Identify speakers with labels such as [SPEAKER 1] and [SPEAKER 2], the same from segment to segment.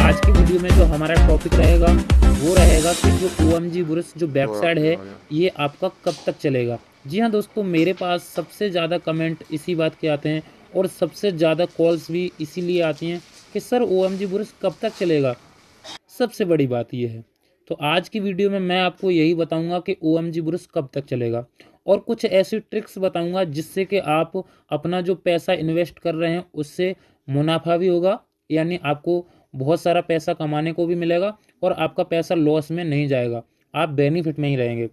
[SPEAKER 1] आज की वीडियो में जो हमारा टॉपिक रहेगा वो रहेगा कि जो OMG बुरस जो वेबसाइट है ये आपका कब तक चलेगा। जी हाँ दोस्तों, मेरे पास सबसे ज़्यादा कमेंट इसी बात के आते हैं और सबसे ज़्यादा कॉल्स भी इसीलिए आती हैं कि सर OMG बुरस कब तक चलेगा। सबसे बड़ी बात ये है, तो आज की वीडियो में मैं आपको यही बताऊंगा कि OMG बुरस कब तक चलेगा और कुछ ऐसी ट्रिक्स बताऊंगा जिससे कि आप अपना जो पैसा इन्वेस्ट कर रहे हैं उससे मुनाफा भी होगा, यानी आपको बहुत सारा पैसा कमाने को भी मिलेगा और आपका पैसा लॉस में नहीं जाएगा, आप बेनिफिट में ही रहेंगे।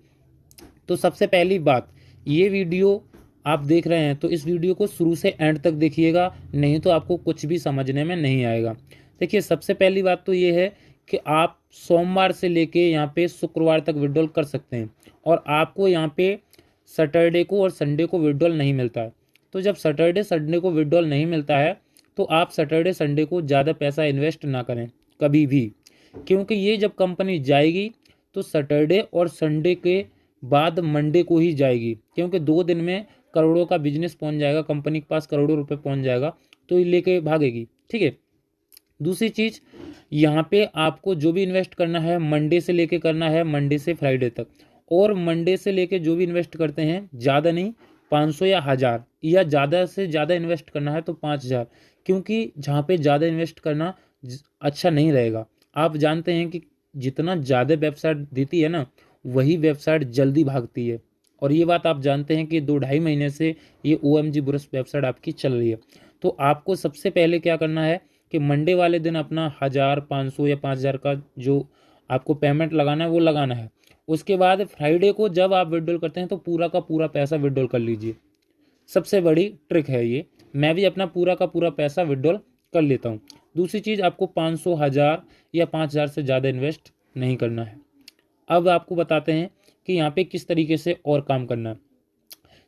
[SPEAKER 1] तो सबसे पहली बात, ये वीडियो आप देख रहे हैं तो इस वीडियो को शुरू से एंड तक देखिएगा, नहीं तो आपको कुछ भी समझने में नहीं आएगा। देखिए, सबसे पहली बात तो ये है कि आप सोमवार से लेके यहाँ पे शुक्रवार तक विड्रॉल कर सकते हैं और आपको यहाँ पे सैटरडे को और संडे को विड्रॉल नहीं मिलता है। तो जब सैटरडे संडे को विड्रॉल नहीं मिलता है तो आप सैटरडे संडे को ज़्यादा पैसा इन्वेस्ट ना करें कभी भी, क्योंकि ये जब कंपनी जाएगी तो सैटरडे और संडे के बाद मंडे को ही जाएगी, क्योंकि 2 दिन में करोड़ों का बिजनेस पहुंच जाएगा, कंपनी के पास करोड़ों रुपए पहुंच जाएगा, तो ये लेके भागेगी। ठीक है। दूसरी चीज़, यहाँ पे आपको जो भी इन्वेस्ट करना है मंडे से लेके करना है, मंडे से फ्राइडे तक, और मंडे से लेके जो भी इन्वेस्ट करते हैं ज़्यादा नहीं, 500 या 1000 या ज़्यादा से ज़्यादा इन्वेस्ट करना है तो 5000, क्योंकि जहाँ पे ज़्यादा इन्वेस्ट करना अच्छा नहीं रहेगा। आप जानते हैं कि जितना ज़्यादा वेबसाइट देती है ना वही वेबसाइट जल्दी भागती है, और ये बात आप जानते हैं कि 2-2.5 महीने से ये OMG बुरस वेबसाइट आपकी चल रही है। तो आपको सबसे पहले क्या करना है कि मंडे वाले दिन अपना 1000, 500 या 5000 का जो आपको पेमेंट लगाना है वो लगाना है। उसके बाद फ्राइडे को जब आप विड्रॉल करते हैं तो पूरा का पूरा पैसा विड्रॉल कर लीजिए। सबसे बड़ी ट्रिक है ये, मैं भी अपना पूरा का पूरा पैसा विड्रॉल कर लेता हूँ। दूसरी चीज़, आपको 500, 1000 या 5000 से ज़्यादा इन्वेस्ट नहीं करना है। अब आपको बताते हैं कि यहाँ पे किस तरीके से और काम करना है।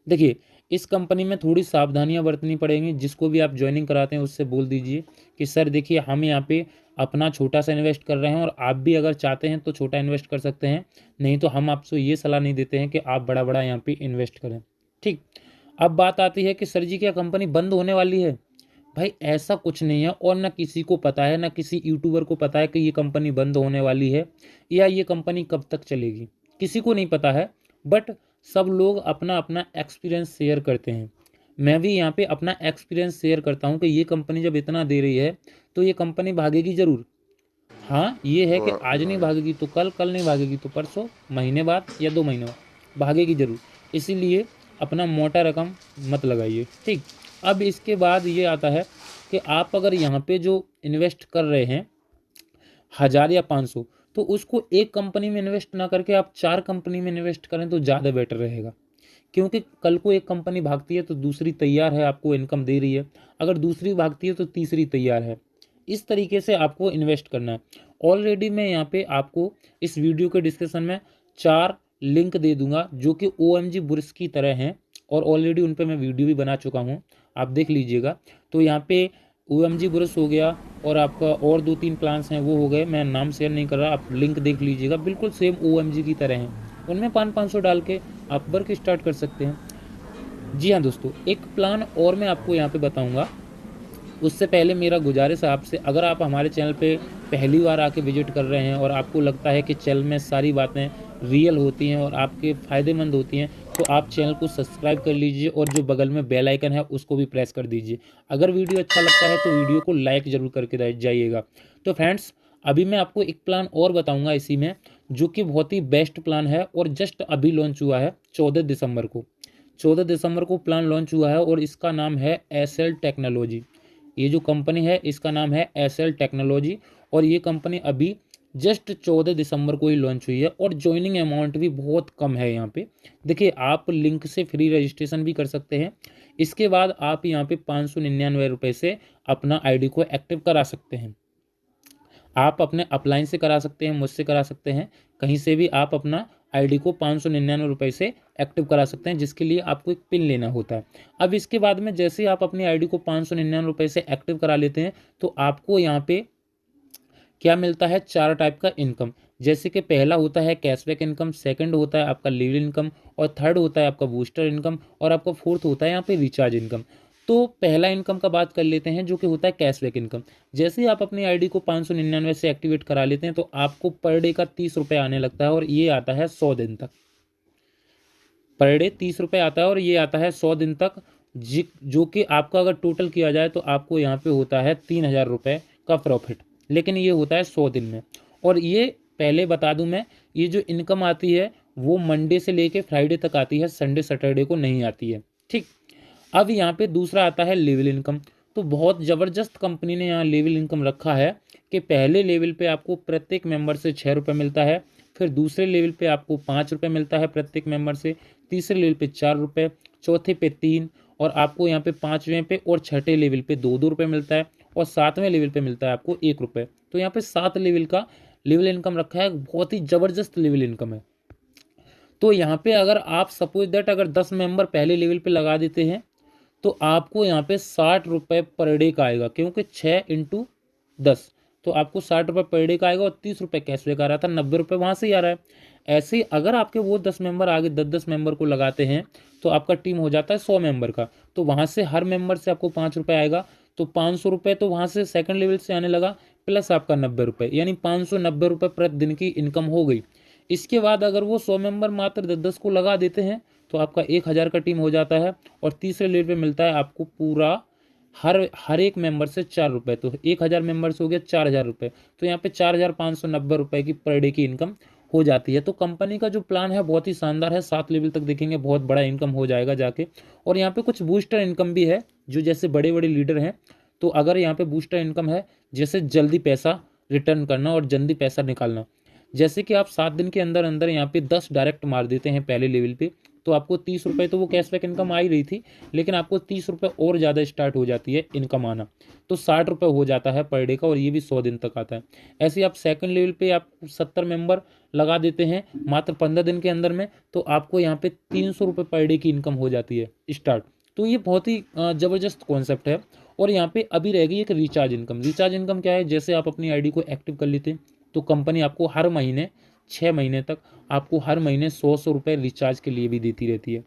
[SPEAKER 1] देखिए, इस कंपनी में थोड़ी सावधानियां बरतनी पड़ेंगी। जिसको भी आप ज्वाइनिंग कराते हैं उससे बोल दीजिए कि सर देखिए, हम यहाँ पे अपना छोटा सा इन्वेस्ट कर रहे हैं और आप भी अगर चाहते हैं तो छोटा इन्वेस्ट कर सकते हैं, नहीं तो हम आपसे ये सलाह नहीं देते हैं कि आप बड़ा बड़ा यहाँ पे इन्वेस्ट करें। ठीक। अब बात आती है कि सर जी क्या कंपनी बंद होने वाली है। भाई ऐसा कुछ नहीं है, और ना किसी को पता है, ना किसी यूट्यूबर को पता है कि ये कंपनी बंद होने वाली है या ये कंपनी कब तक चलेगी, किसी को नहीं पता है। बट सब लोग अपना अपना एक्सपीरियंस शेयर करते हैं। मैं भी यहाँ पे अपना एक्सपीरियंस शेयर करता हूँ कि ये कंपनी जब इतना दे रही है तो ये कंपनी भागेगी ज़रूर। हाँ, ये है कि आज नहीं भागेगी तो कल, कल नहीं भागेगी तो परसों, महीने बाद या 2 महीने बाद भागेगी ज़रूर। इसीलिए अपना मोटा रकम मत लगाइए। ठीक। अब इसके बाद ये आता है कि आप अगर यहाँ पे जो इन्वेस्ट कर रहे हैं 1000 या 500, तो उसको एक कंपनी में इन्वेस्ट ना करके आप 4 कंपनी में इन्वेस्ट करें तो ज़्यादा बेटर रहेगा, क्योंकि कल को एक कंपनी भागती है तो दूसरी तैयार है, आपको इनकम दे रही है, अगर दूसरी भागती है तो तीसरी तैयार है। इस तरीके से आपको इन्वेस्ट करना है। ऑलरेडी मैं यहाँ पे आपको इस वीडियो के डिस्क्रिप्शन में 4 लिंक दे दूंगा जो कि OMG बुरस की तरह हैं, और ऑलरेडी उन पे मैं वीडियो भी बना चुका हूँ, आप देख लीजिएगा। तो यहाँ पे OMG बुरस हो गया, और आपका और 2-3 प्लान्स हैं वो हो गए, मैं नाम शेयर नहीं कर रहा, आप लिंक देख लीजिएगा, बिल्कुल सेम OMG की तरह हैं। उनमें 500-500 डाल के आप वर्क स्टार्ट कर सकते हैं। जी हाँ दोस्तों, एक प्लान और मैं आपको यहाँ पे बताऊँगा। उससे पहले मेरा गुजारिश है आपसे, अगर आप हमारे चैनल पे पहली बार आके विजिट कर रहे हैं और आपको लगता है कि चैनल में सारी बातें रियल होती हैं और आपके फ़ायदेमंद होती हैं, तो आप चैनल को सब्सक्राइब कर लीजिए और जो बगल में बेल आइकन है उसको भी प्रेस कर दीजिए। अगर वीडियो अच्छा लगता है तो वीडियो को लाइक ज़रूर करके जाइएगा। तो फ्रेंड्स, अभी मैं आपको एक प्लान और बताऊँगा इसी में, जो कि बहुत ही बेस्ट प्लान है और जस्ट अभी लॉन्च हुआ है 14 दिसंबर को। 14 दिसंबर को प्लान लॉन्च हुआ है और इसका नाम है एसएल टेक्नोलॉजी। ये जो कंपनी है इसका नाम है एसएल टेक्नोलॉजी, और ये कंपनी अभी जस्ट 14 दिसंबर को ही लॉन्च हुई है, और ज्वाइनिंग अमाउंट भी बहुत कम है यहाँ पे। देखिए, आप लिंक से फ्री रजिस्ट्रेशन भी कर सकते हैं। इसके बाद आप यहाँ पे 599 रुपये से अपना आईडी को एक्टिव करा सकते हैं। आप अपने अपलाइन से करा सकते हैं, मुझसे करा सकते हैं, कहीं से भी आप अपना आईडी को 599 रुपये से एक्टिव करा सकते हैं, जिसके लिए आपको एक पिन लेना होता है। अब इसके बाद में जैसे ही आप अपनी आईडी को 599 रुपये से एक्टिव करा लेते हैं तो आपको यहाँ पे क्या मिलता है, 4 टाइप का इनकम। जैसे कि पहला होता है कैशबैक इनकम, सेकंड होता है आपका लीड इनकम, और थर्ड होता है आपका बूस्टर इनकम, और आपका फोर्थ होता है यहाँ पे रिचार्ज इनकम। तो पहला इनकम का बात कर लेते हैं, जो कि होता है कैशबैक इनकम। जैसे ही आप अपनी आईडी को 599 से एक्टिवेट करा लेते हैं तो आपको पर डे का 30 रुपये आने लगता है, और ये आता है 100 दिन तक। पर डे 30 रुपये आता है और ये आता है 100 दिन तक, जो कि आपका अगर टोटल किया जाए तो आपको यहाँ पे होता है 3000 रुपये का प्रॉफिट, लेकिन ये होता है 100 दिन में। और ये पहले बता दूं मैं, ये जो इनकम आती है वो मंडे से लेके फ्राइडे तक आती है, संडे सैटरडे को नहीं आती है। ठीक, अब यहाँ पे दूसरा आता है लेवल इनकम। तो बहुत ज़बरदस्त कंपनी ने यहाँ लेवल इनकम रखा है कि पहले लेवल पे आपको प्रत्येक मेंबर से 6 रुपये मिलता है, फिर दूसरे लेवल पे आपको 5 रुपये मिलता है प्रत्येक मेंबर से, तीसरे लेवल पे 4 रुपये, चौथे पे 3, और आपको यहाँ पे पाँचवें पे और छठे लेवल पे 2-2 रुपये मिलता है, और सातवें लेवल पे मिलता है आपको 1 रुपये। तो यहाँ पे 7 लेवल का लेवल इनकम रखा है, बहुत ही ज़बरदस्त लेवल इनकम है। तो यहाँ पे अगर आप सपोज दैट अगर 10 मेंबर पहले लेवल पे लगा देते हैं तो आपको यहाँ पे 60 रुपये पर डे का आएगा, क्योंकि 6 × 10, तो आपको 60 रुपये पर डे का आएगा, और 30 रुपये कैशबैक आ रहा था, 90 रुपये वहाँ से ही आ रहा है। ऐसे ही अगर आपके वो 10 मेंबर आगे 10-10 मेंबर को लगाते हैं तो आपका टीम हो जाता है 100 मेंबर का, तो वहाँ से हर मेंबर से आपको 5 रुपये आएगा, तो 500 रुपये तो वहाँ से सेकंड लेवल से आने लगा, प्लस आपका 90 रुपये, यानी 590 रुपये प्रति दिन की इनकम हो गई। इसके बाद अगर वो 100 मेंबर मात्र 10-10 को लगा देते हैं तो आपका 1000 का टीम हो जाता है, और तीसरे लेवल पे मिलता है आपको पूरा हर एक मेंबर से 4 रुपये, तो 1000 मेंबर से हो गया 4000 रुपये, तो यहाँ पे 4590 रुपये की पर डे की इनकम हो जाती है। तो कंपनी का जो प्लान है बहुत ही शानदार है, 7 लेवल तक देखेंगे बहुत बड़ा इनकम हो जाएगा जाके। और यहाँ पे कुछ बूस्टर इनकम भी है, जो जैसे बड़े बड़े लीडर हैं, तो अगर यहाँ पे बूस्टर इनकम है, जैसे जल्दी पैसा रिटर्न करना और जल्दी पैसा निकालना, जैसे कि आप 7 दिन के अंदर अंदर यहाँ पे 10 डायरेक्ट मार देते हैं पहले लेवल पे, तो आपको 30 रुपये, तो वो कैशबैक इनकम आ ही रही थी, लेकिन आपको 30 रुपये और ज़्यादा स्टार्ट हो जाती है इनकम आना, तो 60 रुपये हो जाता है पर डे का, और ये भी 100 दिन तक आता है। ऐसे ही आप सेकंड लेवल पे आप 70 मेंबर लगा देते हैं मात्र 15 दिन के अंदर में, तो आपको यहाँ पे 300 रुपये पर डे की इनकम हो जाती है स्टार्ट। तो ये बहुत ही ज़बरदस्त कॉन्सेप्ट है। और यहाँ पे अभी रहेगी एक रिचार्ज इनकम। रिचार्ज इनकम क्या है, जैसे आप अपनी आईडी को एक्टिव कर लेते हैं तो कंपनी आपको हर महीने 6 महीने तक आपको हर महीने 100 रुपये रिचार्ज के लिए भी देती रहती है।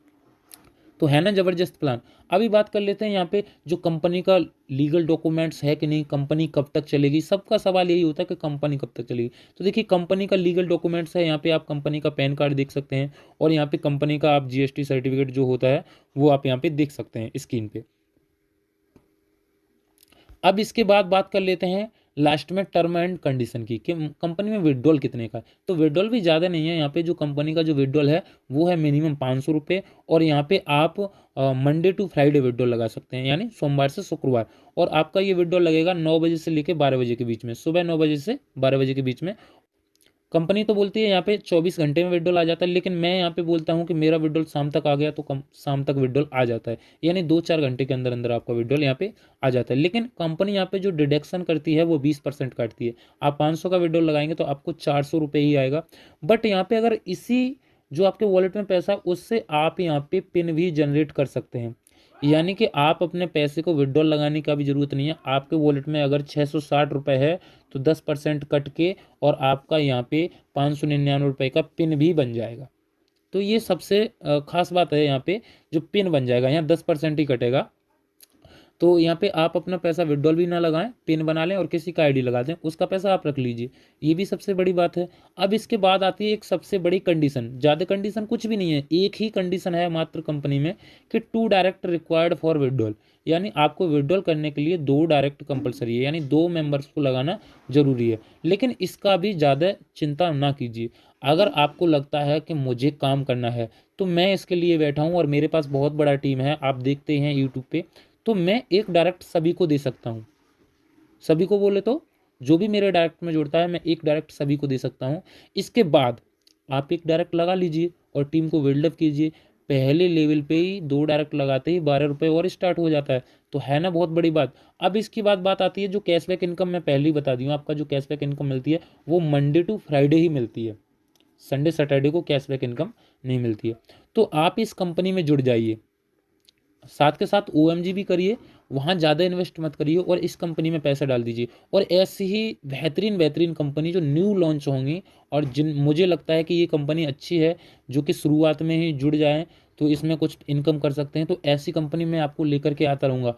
[SPEAKER 1] तो है ना ज़बरदस्त प्लान। अभी बात कर लेते हैं यहाँ पे जो कंपनी का लीगल डॉक्यूमेंट्स है कि नहीं, कंपनी कब तक चलेगी। सबका सवाल यही होता है कि कंपनी कब तक चलेगी। तो देखिए कंपनी का लीगल डॉक्यूमेंट्स है, यहाँ पे आप कंपनी का पैन कार्ड देख सकते हैं, और यहाँ पे कंपनी का आप जीएसटी सर्टिफिकेट जो होता है वो आप यहाँ पे देख सकते हैं स्क्रीन पे। अब इसके बाद बात कर लेते हैं लास्ट में टर्म एंड कंडीशन की, कि कंपनी में विड्रॉल कितने का है। तो विड्रॉल भी ज़्यादा नहीं है, यहाँ पे जो कंपनी का जो विड्रॉल है वो है मिनिमम 500 रुपये, और यहाँ पे आप मंडे टू फ्राइडे विड्रॉल लगा सकते हैं, यानी सोमवार से शुक्रवार। और आपका ये विड्रॉल लगेगा 9 बजे से लेकर 12 बजे के बीच में, सुबह 9 बजे से 12 बजे के बीच में। कंपनी तो बोलती है यहाँ पे 24 घंटे में विड्रॉल आ जाता है, लेकिन मैं यहाँ पे बोलता हूँ कि मेरा विड्रॉल शाम तक आ गया तो शाम तक विड्रॉल आ जाता है, यानी 2-4 घंटे के अंदर अंदर आपका विड्रॉल यहाँ पे आ जाता है। लेकिन कंपनी यहाँ पे जो डिडक्शन करती है वो 20% काटती है। आप 500 का विड्रॉल लगाएंगे तो आपको 400 रुपये ही आएगा। बट यहाँ पे अगर इसी जो आपके वॉलेट में पैसा है उससे आप यहाँ पे पिन भी जनरेट कर सकते हैं, यानी कि आप अपने पैसे को विड्रॉल लगाने का भी ज़रूरत नहीं है। आपके वॉलेट में अगर 660 रुपये है तो 10% कट के और आपका यहाँ पे 599 रुपये का पिन भी बन जाएगा। तो ये सबसे खास बात है, यहाँ पे जो पिन बन जाएगा यहाँ 10% ही कटेगा। तो यहाँ पे आप अपना पैसा विड्रॉल भी ना लगाएं, पिन बना लें और किसी का आईडी लगा दें, उसका पैसा आप रख लीजिए, ये भी सबसे बड़ी बात है। अब इसके बाद आती है एक सबसे बड़ी कंडीशन, ज़्यादा कंडीशन कुछ भी नहीं है, एक ही कंडीशन है मात्र कंपनी में कि 2 डायरेक्ट रिक्वायर्ड फॉर विड्रॉल, यानी आपको विड्रॉल करने के लिए 2 डायरेक्ट कंपलसरी है, यानी 2 मेंबर्स को लगाना जरूरी है। लेकिन इसका भी ज़्यादा चिंता ना कीजिए। अगर आपको लगता है कि मुझे काम करना है तो मैं इसके लिए बैठा हूँ और मेरे पास बहुत बड़ा टीम है, आप देखते हैं यूट्यूब पे, तो मैं एक डायरेक्ट सभी को दे सकता हूँ। सभी को बोले तो जो भी मेरे डायरेक्ट में जुड़ता है मैं एक डायरेक्ट सभी को दे सकता हूँ। इसके बाद आप एक डायरेक्ट लगा लीजिए और टीम को बिल्डअप कीजिए। पहले लेवल पे ही 2 डायरेक्ट लगाते ही 12 रुपये और स्टार्ट हो जाता है, तो है ना बहुत बड़ी बात। अब इसकी बात आती है जो कैशबैक इनकम, मैं पहले ही बता दी हूँ, आपका जो कैशबैक इनकम मिलती है वो मंडे टू फ्राइडे ही मिलती है, संडे सैटरडे को कैशबैक इनकम नहीं मिलती है। तो आप इस कंपनी में जुड़ जाइए, साथ के साथ OMG भी करिए वहाँ ज़्यादा इन्वेस्ट मत करिए और इस कंपनी में पैसा डाल दीजिए। और ऐसी ही बेहतरीन बेहतरीन कंपनी जो न्यू लॉन्च होंगी और जिन मुझे लगता है कि ये कंपनी अच्छी है, जो कि शुरुआत में ही जुड़ जाएँ तो इसमें कुछ इनकम कर सकते हैं, तो ऐसी कंपनी मैं आपको लेकर के आता रहूँगा।